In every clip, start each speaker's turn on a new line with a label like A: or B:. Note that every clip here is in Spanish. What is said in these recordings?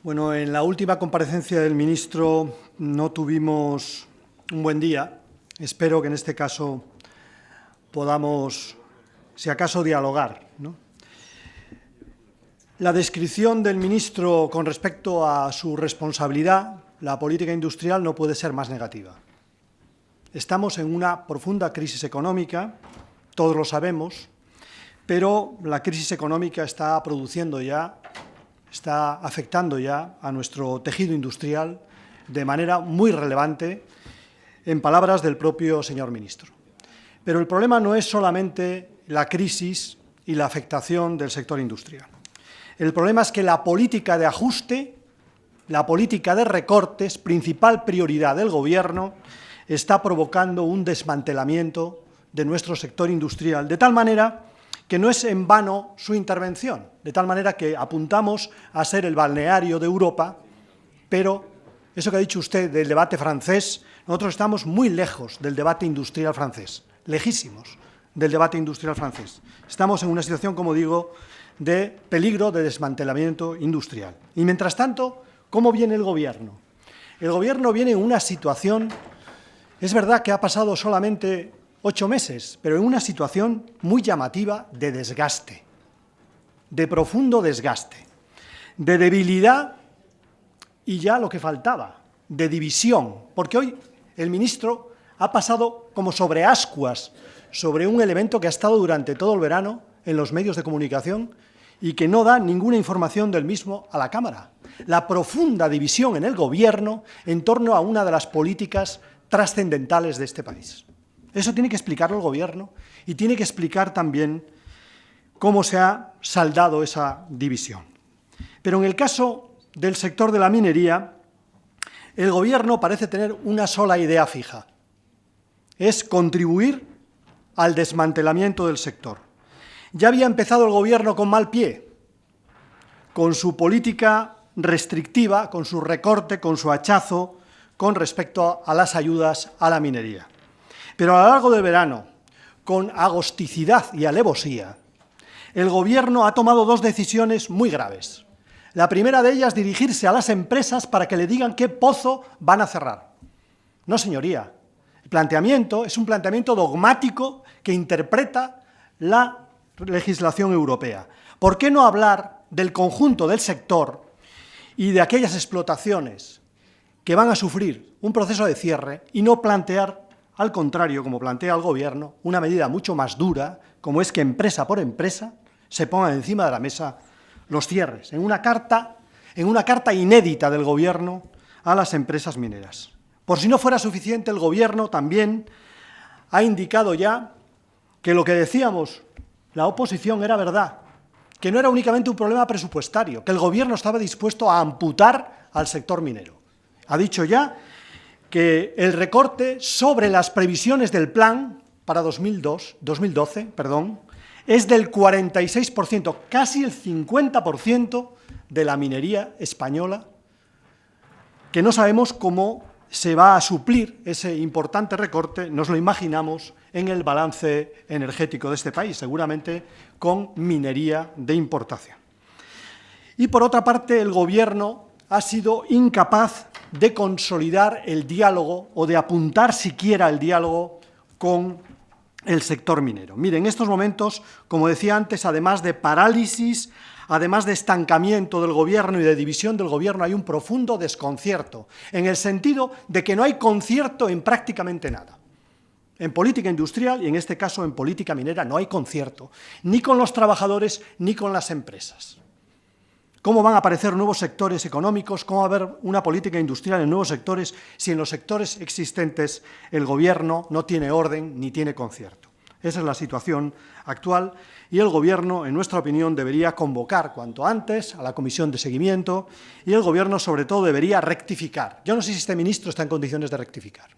A: Bueno, en la última comparecencia del ministro no tuvimos un buen día. Espero que en este caso podamos, si acaso, dialogar, ¿no? La descripción del ministro con respecto a su responsabilidad, la política industrial, no puede ser más negativa. Estamos en una profunda crisis económica, todos lo sabemos, pero la crisis económica está afectando ya a nuestro tejido industrial de manera muy relevante, en palabras del propio señor ministro. Pero el problema no es solamente la crisis y la afectación del sector industrial. El problema es que la política de ajuste, la política de recortes, principal prioridad del Gobierno, está provocando un desmantelamiento de nuestro sector industrial, de tal manera que no es en vano su intervención, de tal manera que apuntamos a ser el balneario de Europa, pero eso que ha dicho usted del debate francés, nosotros estamos muy lejos del debate industrial francés, lejísimos del debate industrial francés. Estamos en una situación, como digo, de peligro de desmantelamiento industrial. Y mientras tanto, ¿cómo viene el Gobierno? El Gobierno viene en una situación, es verdad que ha pasado solamente 8 meses, pero en una situación muy llamativa de desgaste, de profundo desgaste, de debilidad y ya lo que faltaba, de división, porque hoy el ministro ha pasado como sobre ascuas sobre un elemento que ha estado durante todo el verano en los medios de comunicación y que no da ninguna información del mismo a la Cámara. La profunda división en el Gobierno en torno a una de las políticas trascendentales de este país. Eso tiene que explicarlo el Gobierno y tiene que explicar también cómo se ha saldado esa división. Pero en el caso del sector de la minería, el Gobierno parece tener una sola idea fija: es contribuir al desmantelamiento del sector. Ya había empezado el Gobierno con mal pie, con su política restrictiva, con su recorte, con su hachazo con respecto a las ayudas a la minería. Pero a lo largo del verano, con agosticidad y alevosía, el Gobierno ha tomado 2 decisiones muy graves. La primera de ellas, dirigirse a las empresas para que le digan qué pozo van a cerrar. No, señoría. El planteamiento es un planteamiento dogmático que interpreta la legislación europea. ¿Por qué no hablar del conjunto del sector y de aquellas explotaciones que van a sufrir un proceso de cierre y no plantear, al contrario, como plantea el Gobierno, una medida mucho más dura, como es que empresa por empresa se pongan encima de la mesa los cierres, en una carta inédita del Gobierno a las empresas mineras? Por si no fuera suficiente, el Gobierno también ha indicado ya que lo que decíamos la oposición era verdad, que no era únicamente un problema presupuestario, que el Gobierno estaba dispuesto a amputar al sector minero. Ha dicho ya que el recorte sobre las previsiones del plan para 2012 es del 46%, casi el 50% de la minería española, que no sabemos cómo se va a suplir ese importante recorte, nos lo imaginamos, en el balance energético de este país, seguramente con minería de importación. Y por otra parte, el Gobierno ha sido incapaz de consolidar el diálogo o de apuntar siquiera el diálogo con el sector minero. Mire, en estos momentos, como decía antes, además de parálisis, además de estancamiento del Gobierno y de división del Gobierno, hay un profundo desconcierto, en el sentido de que no hay concierto en prácticamente nada. En política industrial y, en este caso, en política minera, no hay concierto, ni con los trabajadores ni con las empresas. ¿Cómo van a aparecer nuevos sectores económicos? ¿Cómo va a haber una política industrial en nuevos sectores si en los sectores existentes el Gobierno no tiene orden ni tiene concierto? Esa es la situación actual y el Gobierno, en nuestra opinión, debería convocar cuanto antes a la comisión de seguimiento y el Gobierno, sobre todo, debería rectificar. Yo no sé si este ministro está en condiciones de rectificar,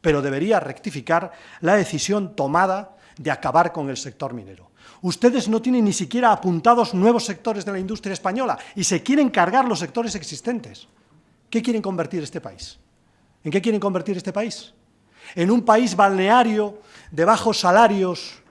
A: pero debería rectificar la decisión tomada de acabar con el sector minero. Ustedes no tienen ni siquiera apuntados nuevos sectores de la industria española y se quieren cargar los sectores existentes. ¿Qué quieren convertir este país? ¿En qué quieren convertir este país? ¿En un país balneario de bajos salarios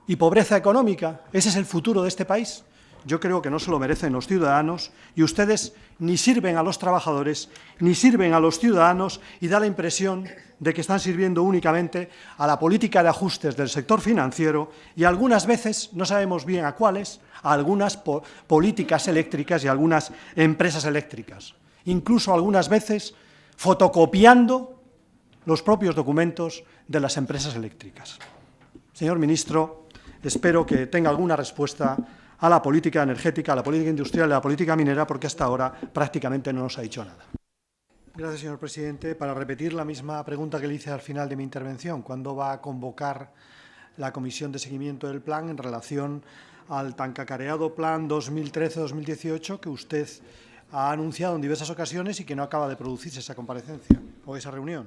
A: y pobreza económica? ¿Ese es el futuro de este país? yo creo que no se lo merecen los ciudadanos y ustedes ni sirven a los trabajadores ni sirven a los ciudadanos y da la impresión de que están sirviendo únicamente a la política de ajustes del sector financiero y algunas veces, no sabemos bien a cuáles, a algunas políticas eléctricas y a algunas empresas eléctricas. Incluso algunas veces fotocopiando los propios documentos de las empresas eléctricas. Señor ministro, espero que tenga alguna respuesta a la política energética, a la política industrial y a la política minera, porque hasta ahora prácticamente no nos ha dicho nada. Gracias, señor presidente. Para repetir la misma pregunta que le hice al final de mi intervención, ¿cuándo va a convocar la comisión de seguimiento del plan en relación al tan cacareado plan 2013-2018 que usted ha anunciado en diversas ocasiones y que no acaba de producirse esa comparecencia o esa reunión?